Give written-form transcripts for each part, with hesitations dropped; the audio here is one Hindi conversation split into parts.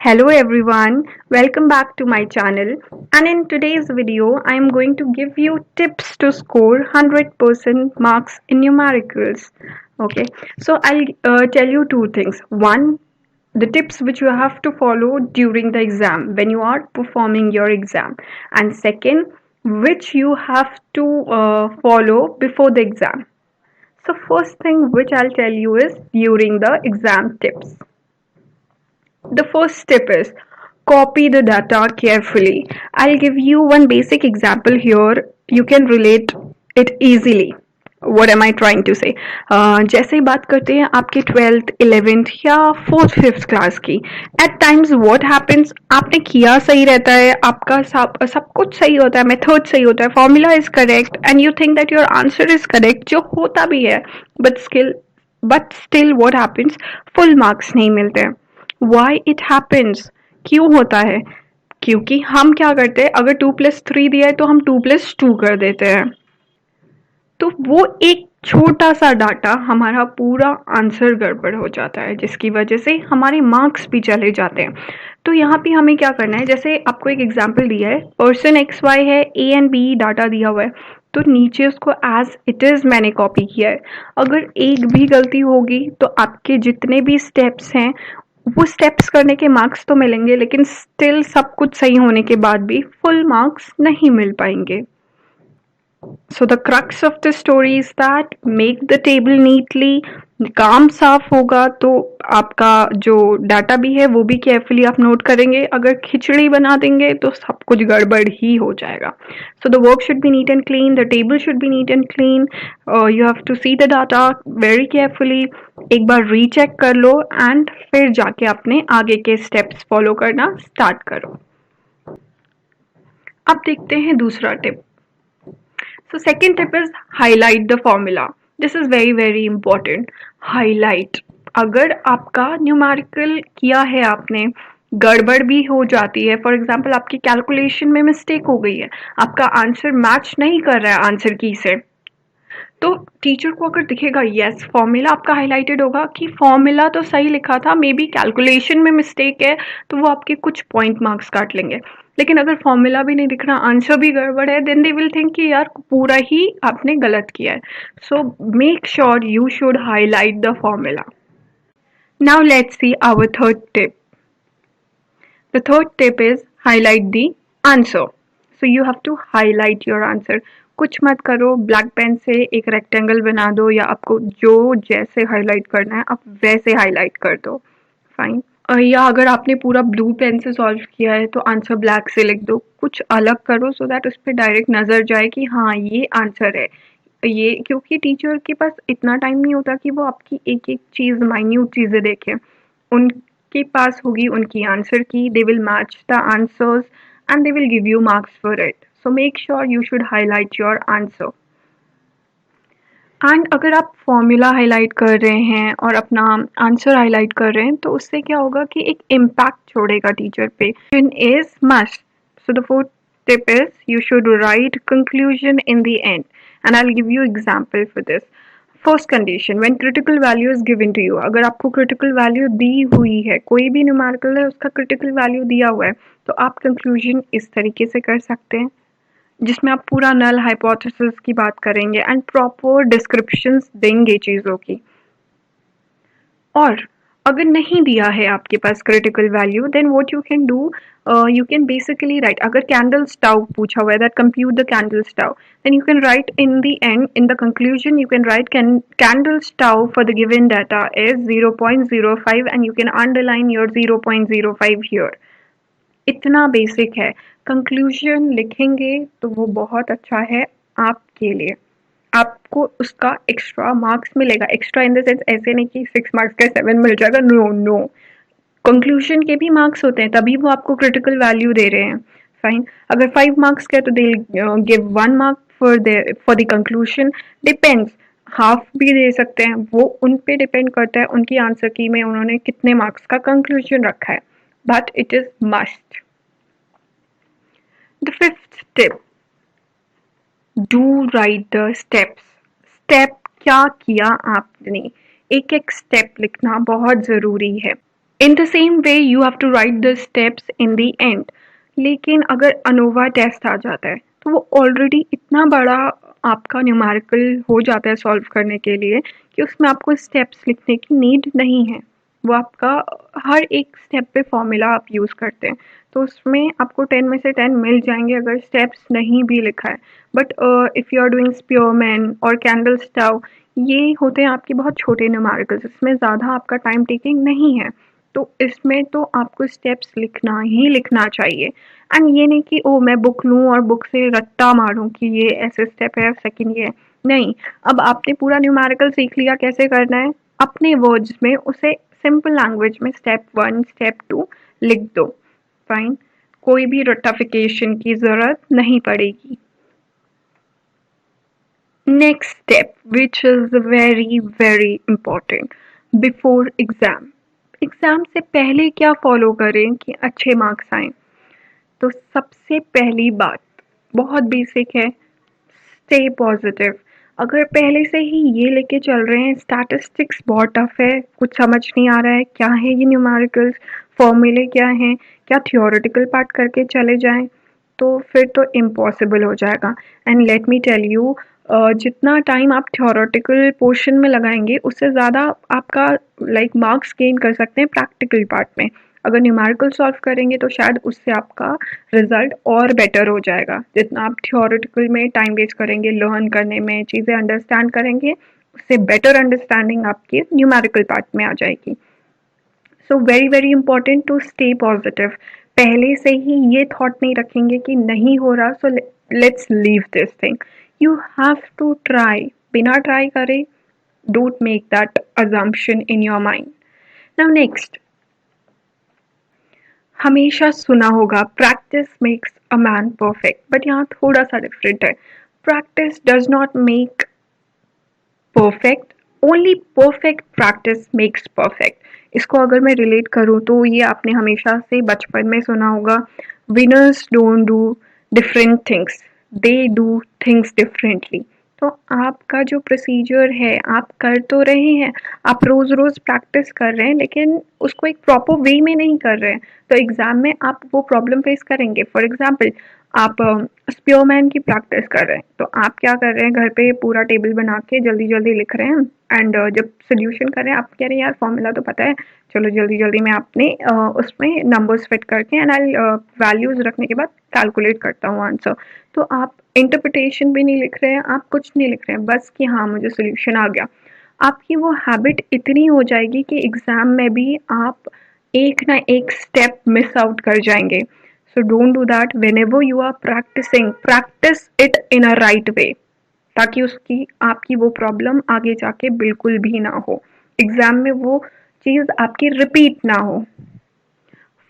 Hello everyone, welcome back to my channel, and in today's video I am going to give you tips to score 100% marks in numericals. Okay, so I'll tell you two things. One, the tips which you have to follow during the exam when you are performing your exam, and second, which you have to follow before the exam. So first thing which I'll tell you is during the exam tips. The first step is copy the data carefully. I'll give you one basic example here. You can relate it easily. What am I trying to say? जैसे ही बात करते हैं आपके 12th 11th या 4th 5th क्लास की. एट टाइम्स व्हाट हैपेंस, आपने किया सही रहता है, आपका सब कुछ सही होता है, मेथड सही होता है, formula is correct and you think that your answer is correct, जो होता भी है, but still what happens, full marks नहीं मिलते हैं. वाई इट हैपेंस, क्यों होता है? क्योंकि हम क्या करते हैं, अगर 2+3 दिया है तो हम 2+2 कर देते हैं. तो वो एक छोटा सा डाटा हमारा पूरा आंसर गड़बड़ हो जाता है, जिसकी वजह से हमारे मार्क्स भी चले जाते हैं. तो यहाँ पे हमें क्या करना है, जैसे आपको एक एग्जांपल दिया है, पर्सन एक्स वाई है, ए एंड बी डाटा दिया हुआ है, तो नीचे उसको एज इट इज मैंने कॉपी किया है. अगर एक भी गलती होगी तो आपके जितने भी स्टेप्स हैं, वो स्टेप्स करने के मार्क्स तो मिलेंगे, लेकिन स्टिल सब कुछ सही होने के बाद भी फुल मार्क्स नहीं मिल पाएंगे. So the crux of the story is that make the table neatly. काम साफ होगा तो आपका जो डाटा भी है वो भी केयरफुली आप नोट करेंगे. अगर खिचड़ी बना देंगे तो सब कुछ गड़बड़ ही हो जाएगा. So the work should be neat and clean, the table should be neat and clean. You have to see the data very carefully. एक बार रीचेक कर लो एंड फिर जाके अपने आगे के स्टेप्स फॉलो करना स्टार्ट करो. अब देखते हैं दूसरा tip. So second tip is highlight the formula. This is very important. Highlight. अगर आपका न्यूमेरिकल किया है आपने, गड़बड़ भी हो जाती है, फॉर एग्जाम्पल आपकी कैलकुलेशन में मिस्टेक हो गई है, आपका आंसर मैच नहीं कर रहा है आंसर की से, तो टीचर को अगर दिखेगा यस फॉर्मूला आपका हाईलाइटेड होगा कि फॉर्मूला तो सही लिखा था, मे बी कैलकुलेशन में मिस्टेक है, तो वो आपके कुछ पॉइंट मार्क्स काट लेंगे. लेकिन अगर फॉर्मूला भी नहीं दिख रहा, आंसर भी गड़बड़ है, देन दे विल थिंक कि यार पूरा ही आपने गलत किया है. So make sure you should highlight the formula. Now let's see our third tip. The third tip is highlight the answer. So you have to highlight your answer. कुछ मत करो, ब्लैक पेन से एक रेक्टेंगल बना दो, या आपको जो जैसे हाईलाइट करना है आप वैसे हाईलाइट कर दो. फाइन. या अगर आपने पूरा ब्लू पेन से सॉल्व किया है तो आंसर ब्लैक से लिख दो. कुछ अलग करो सो दैट उस पर डायरेक्ट नज़र जाए कि हाँ ये आंसर है ये, क्योंकि टीचर के पास इतना टाइम नहीं होता कि वो आपकी एक एक चीज़, माइन्यूट चीज़ें देखें. उनके पास होगी उनकी आंसर की, they will match the answers and they will give you marks for it. So make sure you should highlight your answer. And अगर आप फॉर्मूला हाईलाइट कर रहे हैं और अपना आंसर हाईलाइट कर रहे हैं तो उससे क्या होगा कि एक इम्पैक्ट छोड़ेगा टीचर पे. Is must. So the fourth tip is you should write conclusion in the end, and I will give you example for this. First condition, when critical value is given to you. अगर आपको क्रिटिकल वैल्यू दी हुई है, कोई भी न्यूमेरिकल है उसका क्रिटिकल वैल्यू दिया हुआ है, तो आप कंक्लूजन इस तरीके से कर सकते हैं जिसमें आप पूरा नल हाइपोथेसिस की बात करेंगे एंड प्रॉपर डिस्क्रिप्शंस देंगे चीज़ों की. और अगर नहीं दिया है आपके पास critical value, then what you can do, you can basically write. अगर कैंडल स्टाउ पूछा हुआ है, that compute the Kendall's tau, then you can write in the end, in the conclusion you can write Kendall's tau for the given data is 0.05 and you can underline your 0.05 here. इतना बेसिक है. कंक्लूजन लिखेंगे तो वो बहुत अच्छा है आपके लिए, आपको उसका एक्स्ट्रा मार्क्स मिलेगा. एक्स्ट्रा इन द सेंस ऐसे नहीं कि 6 मार्क्स का 7 मिल जाएगा, नो नो. कंक्लूजन के भी मार्क्स होते हैं, तभी वो आपको क्रिटिकल वैल्यू दे रहे हैं. फाइन. अगर 5 मार्क्स का है तो they give 1 mark for the conclusion. Depends, half भी दे सकते हैं, वो उन पे डिपेंड करता है उनकी आंसर की में उन्होंने कितने मार्क्स का कंक्लूजन रखा है, but it is must. The fifth tip, do write the steps. Step क्या किया आपने, एक एक स्टेप लिखना बहुत ज़रूरी है. In the same way you have to write the steps in the end. लेकिन अगर अनोवा टेस्ट आ जाता है तो वो ऑलरेडी इतना बड़ा आपका न्यूमेरिकल हो जाता है सॉल्व करने के लिए कि उसमें आपको स्टेप्स लिखने की नीड नहीं है। वो आपका हर एक स्टेप पे फॉर्मूला आप यूज़ करते हैं, तो उसमें आपको 10 में से 10 मिल जाएंगे अगर स्टेप्स नहीं भी लिखा है। But if you are doing Spearman और कैंडल स्टव, ये होते हैं आपके बहुत छोटे न्यूमेरिकल्स, इसमें ज़्यादा आपका टाइम टेकिंग नहीं है। तो इसमें तो आपको स्टेप्स लिखना ही लिखना चाहिए। एंड ये नहीं कि ओ मैं बुक लूँ और बुक से रट्टा मारूँ कि ये ऐसे स्टेप है, सेकंड ये है। नहीं, अब आपने पूरा न्यूमेरिकल सीख लिया कैसे करना है, अपने वर्ड्स में उसे सिंपल लैंग्वेज में स्टेप 1 स्टेप 2 लिख दो। फाइन, कोई भी रट्टाफिकेशन की ज़रूरत नहीं पड़ेगी। Next step which is very very important before exam. Exam से पहले क्या फॉलो करें कि अच्छे मार्क्स आएँ? तो सबसे पहली बात बहुत बेसिक है, स्टे पॉजिटिव। अगर पहले से ही ये लेके चल रहे हैं स्टैटिस्टिक्स बहुत टफ है, कुछ समझ नहीं आ रहा है, क्या है ये न्यूमेरिकल्स, फॉर्मूले क्या हैं, क्या थियोरेटिकल पार्ट करके चले जाएं, तो फिर तो इम्पॉसिबल हो जाएगा। And let me tell you, जितना टाइम आप थियोरेटिकल पोर्शन में लगाएंगे उससे ज़्यादा आपका मार्क्स गेन कर सकते हैं प्रैक्टिकल पार्ट में। अगर न्यूमेरिकल सॉल्व करेंगे तो शायद उससे आपका रिजल्ट और बेटर हो जाएगा। जितना आप थियोरेटिकल में टाइम वेस्ट करेंगे लर्न करने में, चीज़ें अंडरस्टैंड करेंगे, उससे बेटर अंडरस्टैंडिंग आपकी न्यूमेरिकल पार्ट में आ जाएगी। So very very important to stay positive. पहले से ही ये थॉट नहीं रखेंगे कि नहीं हो रहा so let's leave this thing. You have to try, बिना ट्राई करे don't make that assumption in your mind. Now next, हमेशा सुना होगा practice makes a man perfect, but यहाँ थोड़ा सा डिफरेंट है। Practice does not make perfect, only perfect practice makes perfect. इसको अगर मैं रिलेट करूँ तो ये आपने हमेशा से बचपन में सुना होगा, winners don't do different things, they do things differently. तो आपका जो प्रोसीजर है आप कर तो रहे हैं, आप रोज़ रोज़ प्रैक्टिस कर रहे हैं लेकिन उसको एक प्रॉपर वे में नहीं कर रहे हैं, तो एग्ज़ाम में आप वो प्रॉब्लम फेस करेंगे। फॉर एग्जांपल, आप स्पीयरमैन की प्रैक्टिस कर रहे हैं तो आप क्या कर रहे हैं, घर पे पूरा टेबल बना के जल्दी जल्दी लिख रहे हैं। एंड जब सोल्यूशन कर रहे हैं आप कह रहे हैं यार फॉर्मूला तो पता है, चलो जल्दी जल्दी मैं अपने उसमें नंबर्स फिट करके एंड आई वैल्यूज रखने के बाद कैलकुलेट करता हूँ आंसर। तो आप इंटरप्रिटेशन भी नहीं लिख रहे हैं, आप कुछ नहीं लिख रहे हैं, बस कि हाँ मुझे सोल्यूशन आ गया। आपकी वो हैबिट इतनी हो जाएगी कि एग्जाम में भी आप एक ना एक स्टेप मिस आउट कर जाएंगे। So don't do that. Whenever you are practicing, practice it in a right way, ताकि उसकी आपकी वो प्रॉब्लम आगे जाके बिल्कुल भी ना हो, एग्जाम में वो चीज आपकी रिपीट ना हो।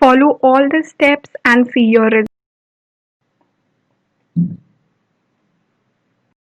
Follow all the steps and see your